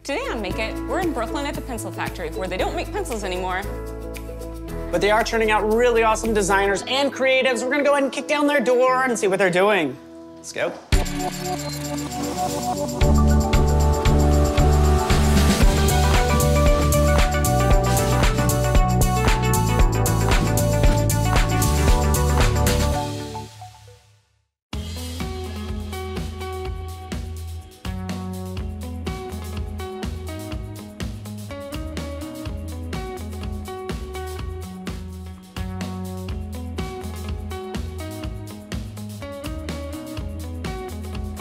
Today on Make It, we're in Brooklyn at the pencil factory, where they don't make pencils anymore. But they are turning out really awesome designers and creatives. We're gonna go ahead and kick down their door and see what they're doing. Let's go.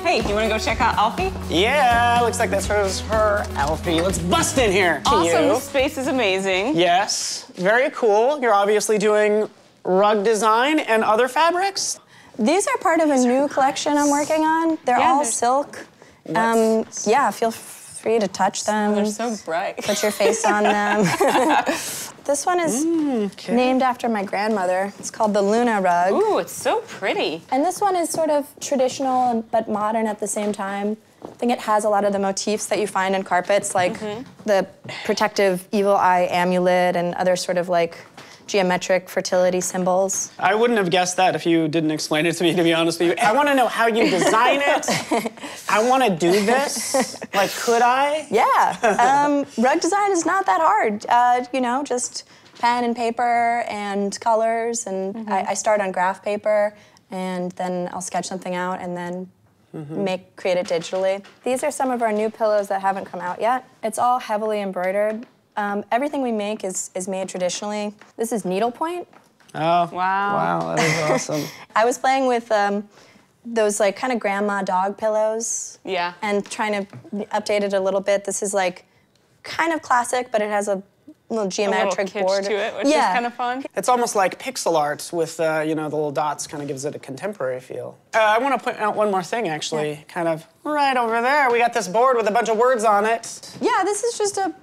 Hey, you want to go check out Alfie? Yeah, looks like that's her Alfie. Let's bust in here to Awesome, you. the space is amazing. Yes, very cool. You're obviously doing rug design and other fabrics. These are part of a new collection I'm working on. They're all silk. Yeah, feel free to touch them. They're so bright. Put your face on them. This one is named after my grandmother. It's called the Luna rug. Ooh, it's so pretty. And this one is sort of traditional but modern at the same time. I think it has a lot of the motifs that you find in carpets, like the protective evil eye amulet and other sort of like geometric fertility symbols. I wouldn't have guessed that if you didn't explain it to me, to be honest with you. I want to know how you design it. I want to do this. Like, could I? Yeah. Rug design is not that hard. You know, just pen and paper and colors. And I start on graph paper, and then I'll sketch something out and then create it digitally. These are some of our new pillows that haven't come out yet. It's all heavily embroidered. Everything we make is made traditionally. This is needlepoint. Oh, wow. Wow, that is awesome. I was playing with those like kind of grandma dog pillows. Yeah. And trying to update it a little bit. This is like kind of classic, but it has a little geometric board to it, which is kind of fun. It's almost like pixel art with, you know, the little dots kind of gives it a contemporary feel. I want to point out one more thing, actually, kind of right over there. We got this board with a bunch of words on it. Yeah, this is just a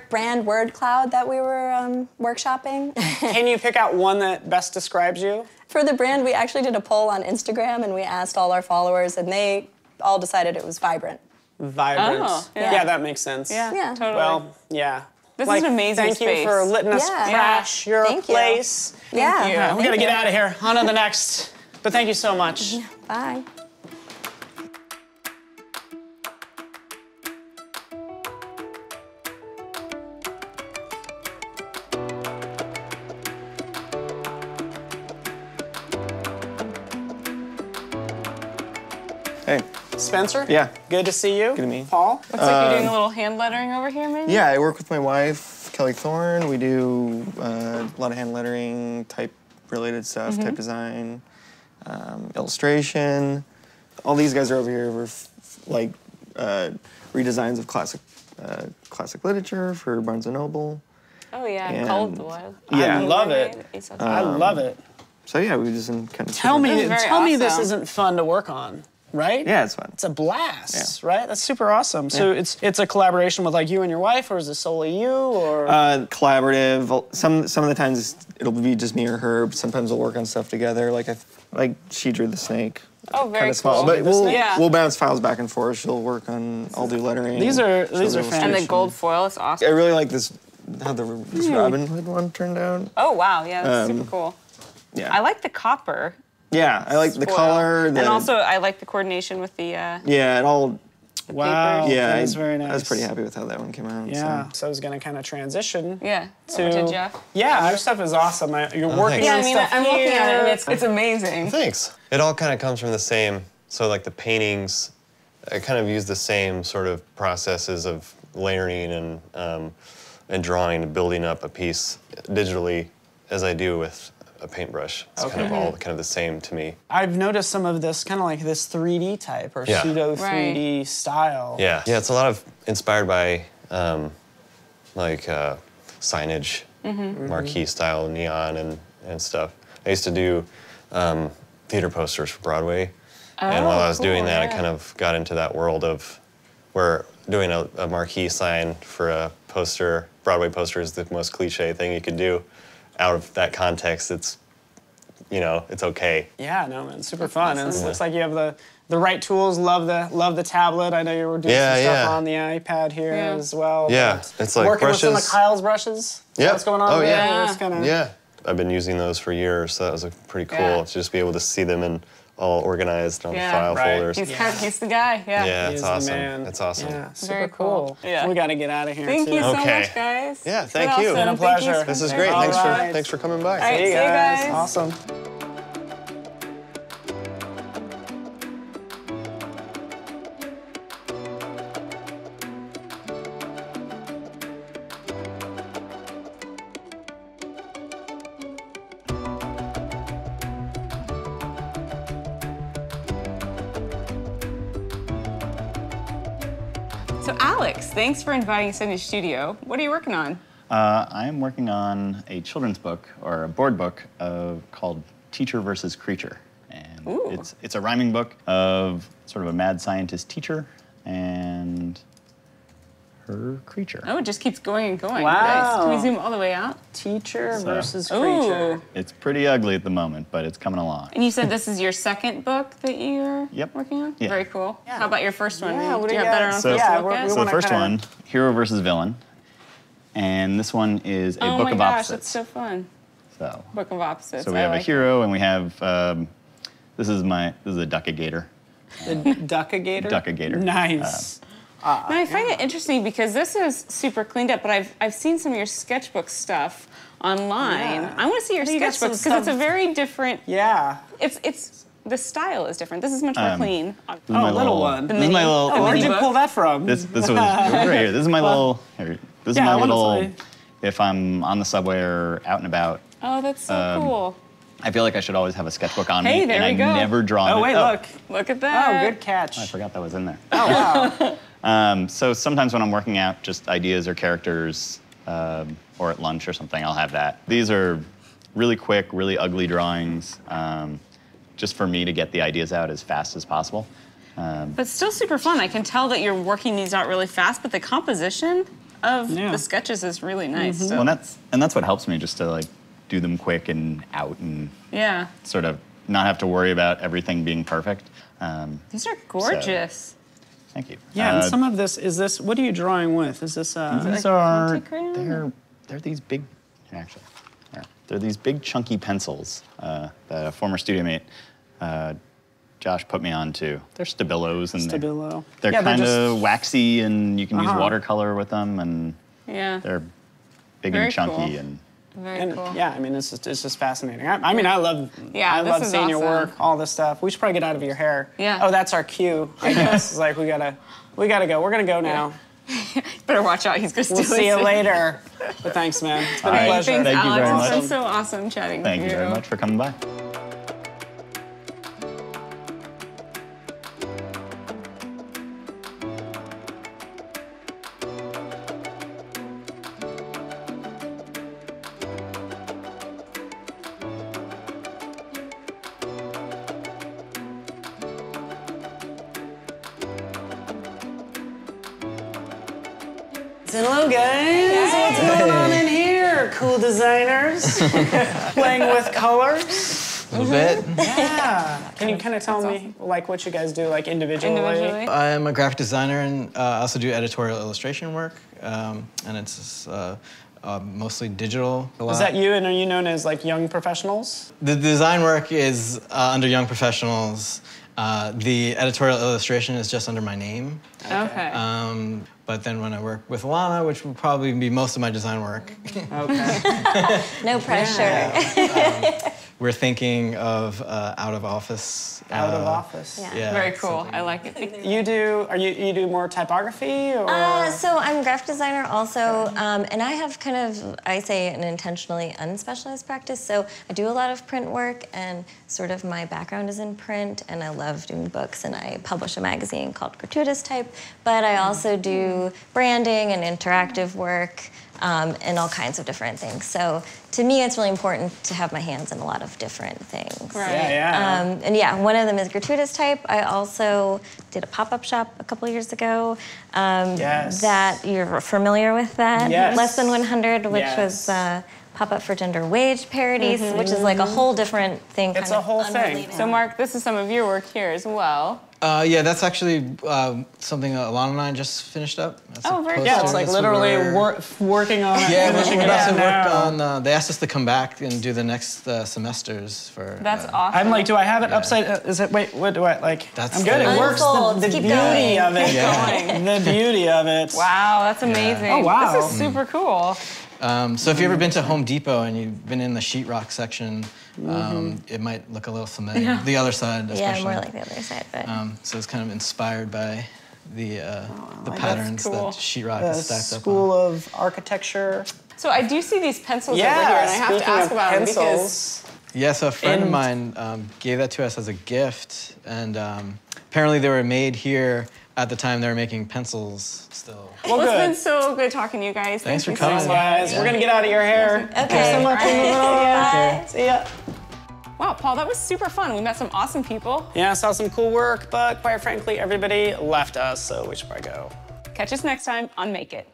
brand word cloud that we were workshopping. Can you pick out one that best describes you? For the brand, we actually did a poll on Instagram, and we asked all our followers, and they all decided it was vibrant. Vibrant. Oh, yeah, that makes sense. Yeah. Totally. Well, yeah. This is an amazing thank space. you for letting us Yeah. crash your Thank you. place. Yeah. you. We gotta get out of here. On to the next. But thank you so much. Bye. Hey. Spencer? Yeah. Good to see you. Good to meet you. Paul? Looks like you're doing a little hand lettering over here, maybe? Yeah, I work with my wife, Kelly Thorne. We do a lot of hand lettering, type-related stuff, type design, illustration. All these guys are over here for like redesigns of classic literature for Barnes & Noble. Oh, yeah, And- Cold Blood. I love it. I love it. So yeah, we just kind of Tell me this awesome. isn't fun to work on, right? Yeah, it's fun. It's a blast, right? That's super awesome. So it's a collaboration with like you and your wife, or is it solely you, or? Collaborative. Some of the times it'll be just me or her. But sometimes we'll work on stuff together. Like she drew the snake. Oh, very Kind of small, cool. but we'll bounce files back and forth. She'll work on. I'll do lettering. These are she'll do fantastic. And the illustration. gold foil is awesome. I really like this. How this Robin Hood one turned out. Oh, wow, yeah, that's super cool. Yeah. I like the copper. Yeah, I like the foil. color. And also, I like the coordination with the Yeah, it all. Wow. papers. Yeah, that is very nice. I was pretty happy with how that one came out. Yeah. So I was gonna kind of transition. Yeah. To To Jeff. Yeah, your stuff is awesome. You're working thanks. Yeah, on I mean, stuff I'm looking at it, and here. it's amazing. Thanks. It all kind of comes from the same, so like the paintings, I kind of use the same sort of processes of layering and drawing and building up a piece digitally as I do with a paintbrush. It's kind of all kind of the same to me. I've noticed some of this kind of like this 3D type or Yeah. pseudo 3D style. Yeah, it's a lot of inspired by signage, marquee style neon and stuff. I used to do theater posters for Broadway, and while I was doing that, I kind of got into that world of where doing a marquee sign for a poster, Broadway poster, is the most cliche thing you could do. Out of that context, it's okay. Yeah, no, man, super fun. And it looks like you have the right tools. Love the tablet. I know you were doing some stuff on the iPad here as well. Yeah, it's like working brushes. with some of Kyle's brushes. Yeah. What's going on? Oh, there? yeah. We're just kinda... Yeah. I've been using those for years, so that was pretty cool to just be able to see them in all organized on file folders. He's the guy. Yeah. Yeah, it's He's awesome. the man. It's awesome. Yeah, super Very cool. Yeah. We got to get out of here. Thank too. you so Okay. much, guys. Yeah, thank Awesome. you. It's been a pleasure. This is great. All Thanks right. for coming by. All right, See you guys. Awesome. So Alex, thanks for inviting us into your studio. What are you working on? I am working on a children's book, or a board book, called Teacher versus Creature. And it's a rhyming book of sort of a mad scientist teacher and her creature. Oh, it just keeps going and going. Wow. Nice. Can we zoom all the way out? Teacher versus Ooh. creature. It's pretty ugly at the moment, but it's coming along. And you said this is your second book that you're working on? Yeah. Very cool. How about your first one? Yeah, what do do you you have that got? on So- first Yeah, look we're- at? we So the wanna first kinda- one, Hero versus Villain, and this one is a Oh book my of gosh, opposites. that's so fun. So, Book of opposites. so we I have a like hero, and we have this is a duck-a-gator. The duck-a-gator? Duck-a-gator. Nice. Now, I find it interesting because this is super cleaned up, but I've seen some of your sketchbook stuff online. Yeah. I want to see your You got some sketchbooks because it's a stuff- very different. Yeah. It's the style is different. This is much more clean. This is Oh, my little one. This is my little. Oh, where'd mini you book? pull that from? This was right here. This is my little. This is Yeah, my I wanna little. see. If I'm on the subway or out and about, Oh, that's so cool. I feel like I should always have a sketchbook on Hey, me, there and we I've go. never drawn. Oh, wait, look. Look at Oh, that. good catch. I forgot that was in there. Oh, wow. So sometimes when I'm working out just ideas or characters, or at lunch or something, I'll have that. These are really quick, really ugly drawings, just for me to get the ideas out as fast as possible. But still super fun. I can tell that you're working these out really fast, but the composition of Yeah. the sketches is really nice. So. Well, that's what helps me, just to like do them quick and out and Yeah. sort of not have to worry about everything being perfect. These are gorgeous. Thank you. Yeah, and some of this, what are you drawing with? Is this, These like are Conte crayon? they're these big, actually, they're these big chunky pencils that a former studio mate, Josh, put me on to. They're Stabilos, and Stabilo. they're Yeah, they're kind of just- waxy, and you can use watercolor with them, and Yeah. they're big Very and chunky, cool. and Very And cool. yeah, I mean, it's just fascinating. I mean, I love this is seeing your awesome. work, all this stuff. We should probably get out of your hair. Yeah. Oh, that's our cue, I guess. It's like, we gotta go. We're gonna go now. Better watch out. He's going to We'll steal see you his- later. But thanks, man. It's been All a right. pleasure. Thanks, Thank you Alex. very It's been much. so awesome chatting thank with you very much for coming by. Hello, guys. What's going on in here? Cool designers playing with colors. A little bit. Yeah. Can you kind of tell me like what you guys do like individually? I am a graphic designer and I also do editorial illustration work, and it's mostly digital. Is that you, and are you known as like young professionals? The design work is under Young Professionals. The editorial illustration is just under my name. Okay. But then when I work with Elana, which will probably be most of my design work, Okay. No pressure. we're thinking of out of office. Out of office. Yeah. Very cool. I like it. You do more typography or? So I'm a graphic designer also, and I have kind of, I say, an intentionally unspecialized practice. So I do a lot of print work, and sort of my background is in print, and I love doing books, and I publish a magazine called Gratuitous Type, but I also do branding and interactive work, and all kinds of different things. So to me, it's really important to have my hands in a lot of different things. Right. Yeah. And yeah, one of them is Gratuitous Type. I also did a pop-up shop a couple years ago. Yes. That you're familiar with that? Yes. Less Than 100, which Yes. was pop-up for gender wage parodies, which is like a whole different thing. It's kind a of whole thing. unrelated. So, Mark, this is some of your work here as well. Yeah, that's actually something Elana and I just finished up. That's a very poster. Yeah, it's like That's literally what working on it. Yeah, finishing we're it about up to work now. on. They asked us to come back and do the next semesters for. That's awesome. I'm like, do I have it upside? Is it? Wait, what do I like? That's I'm good. the- It works. Unfolds, The keep beauty going. of it. going. The beauty of it. Wow, that's amazing. Oh, wow. This is super cool. So if you've ever been to Home Depot and you've been in the sheetrock section, it might look a little familiar. Yeah. The other side, especially. Yeah, more like the other side, but. So it's kind of inspired by the that's patterns cool. that sheetrock The is stacked up School on. of Architecture. So I do see these pencils Yeah, over here, and I have to speaking ask of about them because pencils. Yeah, so a friend of And- mine gave that to us as a gift, and apparently they were made here at the time they were making pencils still. well, it's good. been so good talking to you guys. Thanks Thank for you coming. so much. Guys, we're gonna get out of your hair. Okay. So much. Bye. See ya. Wow, Paul, that was super fun. We met some awesome people. Yeah, saw some cool work, but quite frankly, everybody left us, so we should probably go. Catch us next time on Make It.